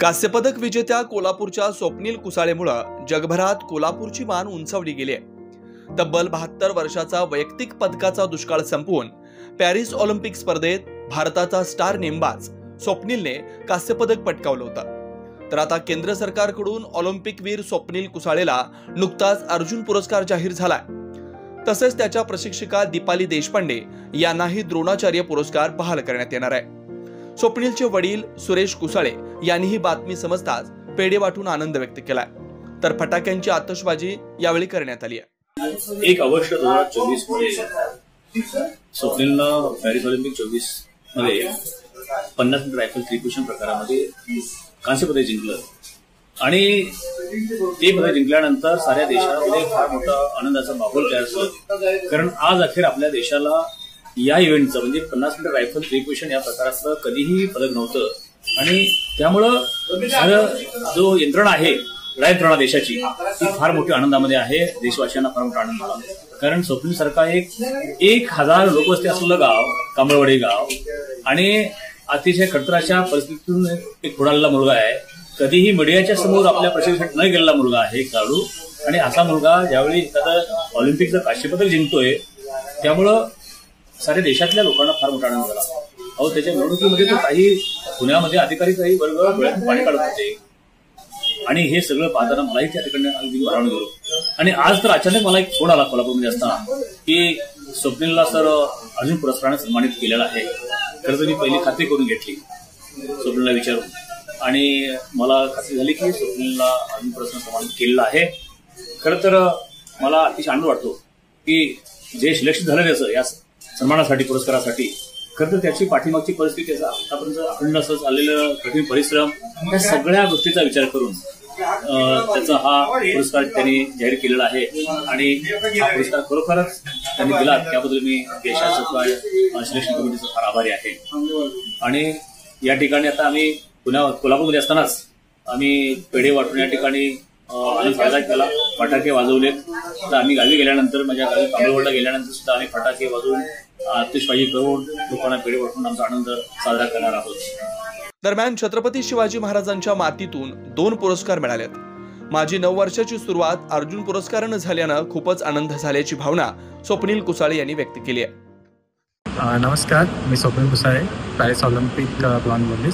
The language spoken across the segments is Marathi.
कांस्यपदक विजेत्या कोल्हापूरच्या स्वप्नील कुसाळेमुळे जगभरात कोल्हापूरची मान उंचावली गेली आहे। तब्बल 72 वर्षाचा वैयक्तिक पदकाचा दुष्काळ संपवून पॅरिस ऑलिम्पिक स्पर्धेत भारताचा स्टार नेमबाज स्वप्नीलने कांस्यपदक पटकावलं होतं। तर आता केंद्र सरकारकडून ऑलिम्पिक वीर स्वप्नील कुसाळेला नुकताच अर्जुन पुरस्कार जाहीर झालाय। तसेच त्याच्या प्रशिक्षिका दीपाली देशपांडे यांनाही द्रोणाचार्य पुरस्कार बहाल करण्यात येणार आहे। स्वप्नीलचे वडील सुरेश कुसाळे यांनी ही बातमी समजताच पेढे वाटून आनंद व्यक्त केलाय। तर फटाक्यांची आतषबाजी यावेळी करण्यात आली आहे। 1 ऑगस्ट 2024 मध्ये स्वप्नीलनं पॅरिस ऑलिम्पिक 24 मध्ये 50 मीटर रायफल त्रिपुरुष प्रकारामध्ये कांस्य पदक जिंकलं आणि ते पदक जिंकल्यानंतर साऱ्या देशामध्ये फार मोठा आनंदाचा माहोल तयार झाला। कारण आज अखेर आपल्या देशाला या इव्हेंटचं म्हणजे 50 मीटर रायफल त्रिपुरुष या प्रकाराचं कधीही पदक नव्हतं आणि त्यामुळं जो यंत्रणा आहे यंत्रणा देशाची ती फार मोठ्या आनंदामध्ये आहे। देशवासियांना फार मोठा आनंद झाला कारण स्वप्नील सारखा 1000 लोकवस्ती असलेलं गाव कांबळवाडी गाव आणि अतिशय खतराच्या परिस्थितीतून एक पुढारलेला मुलगा आहे। कधीही मीडियाच्या समोर आपल्या प्रशिक्षणात न गेलेला मुलगा आहे खेळाडू आणि असा मुलगा ज्यावेळी एखादा ऑलिम्पिकचं कांस्यपदक जिंकतोय त्यामुळं साऱ्या देशातल्या लोकांना फार मोठा आनंद झाला। अहो त्याच्या निवडणुकीमध्ये तर काही पुण्यामध्ये अधिकारी काही वर्ग डोळ्यातून पाणी काढत होते आणि हे सगळं पाहताना मलाही त्या ठिकाणी अगदी भारावून गेलो। आणि आज तर अचानक मला एक फोन आला कोल्हापूरमध्ये असताना की स्वप्नीलला सर अर्जुन पुरस्काराने सन्मानित केलेला आहे। खरं तर मी पहिली खात्री करून घेतली स्वप्नीलला विचारून आणि मला खात्री झाली की स्वप्नीलला अर्जुन पुरस्कार सन्मानित केलेला आहे। खरं तर मला अतिशय आनंद वाटतो की जे सिलेक्शन झालं त्याचं या सन्मानासाठी पुरस्कारासाठी खरं तर त्याची पाठीमागची परिस्थिती आतापर्यंत अखंड असं चाललेलं कठीण परिश्रम त्या सगळ्या गोष्टीचा विचार करून त्याचा हा पुरस्कार त्यांनी जाहीर केलेला आहे आणि हा पुरस्कार खरोखरच त्यांनी दिला त्याबद्दल मी देशाचं सिलेक्शन कमिटीचा फार आभारी आहे। आणि या ठिकाणी आता आम्ही कोल्हापूरमध्ये असतानाच आम्ही पेढे वाटून या ठिकाणी आनंद साजरा केला, फटाके वाजवले। तर आम्ही गावी गेल्यानंतर माझ्या गावी कांबळवडला गेल्यानंतर सुद्धा आम्ही फटाके वाजवून आतिषबाजी करून लोकांना पेढे वाटून आमचा आनंद साजरा करणार आहोत। दरम्यान छत्रपती शिवाजी महाराजांच्या मातीतून 2 पुरस्कार मिळालेत। माझी 9 वर्षाची सुरुवात अर्जुन पुरस्कारानं झाल्यानं खूपच आनंद झाल्याची भावना स्वप्नील कुसाळे यांनी व्यक्त केली आहे। नमस्कार, मी Swapnil Kusale, Paris Olympic bronze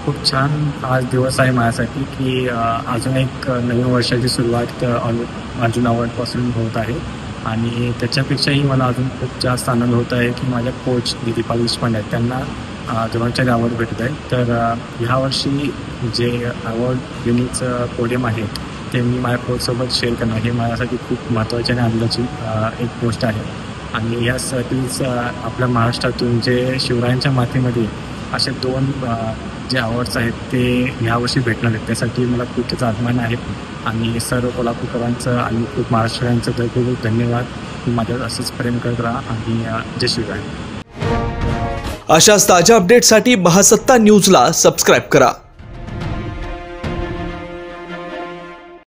खूप छान आज दिवस आहे माझ्यासाठी की अजून एक नवीन वर्षाची सुरुवात अर्जुन अवॉर्डपासून होत आहे आणि त्याच्यापेक्षाही मला अजून खूप जास्त आनंद होत आहे की माझ्या कोच दीपाली देशपांडे आहेत त्यांना द्रोणाचार्य अवॉर्ड भेटत आहे। तर ह्या वर्षी जे अवॉर्ड विनिंगचं पोडियम आहे ते मी माझ्या कोचसोबत शेअर करणं हे माझ्यासाठी खूप महत्त्वाची आणि आनंदाची एक गोष्ट आहे। आणि यासाठीच आपल्या महाराष्ट्रातून जे शिवरायांच्या मातीमध्ये असे 2 जे अवॉर्ड्स आहेत ते यावर्षी भेटणार आहेत त्यासाठी मला खूप त्याचा अभिमान आहे आणि सर्व कोल्हापूरकरांचं आणि खूप महाराष्ट्रीयांचं तर खूप धन्यवाद। माझ्यावर असंच प्रेम करत राहा आणि जय शिवराय। अशाच ताज्या अपडेटसाठी महासत्ता न्यूजला सबस्क्राईब करा।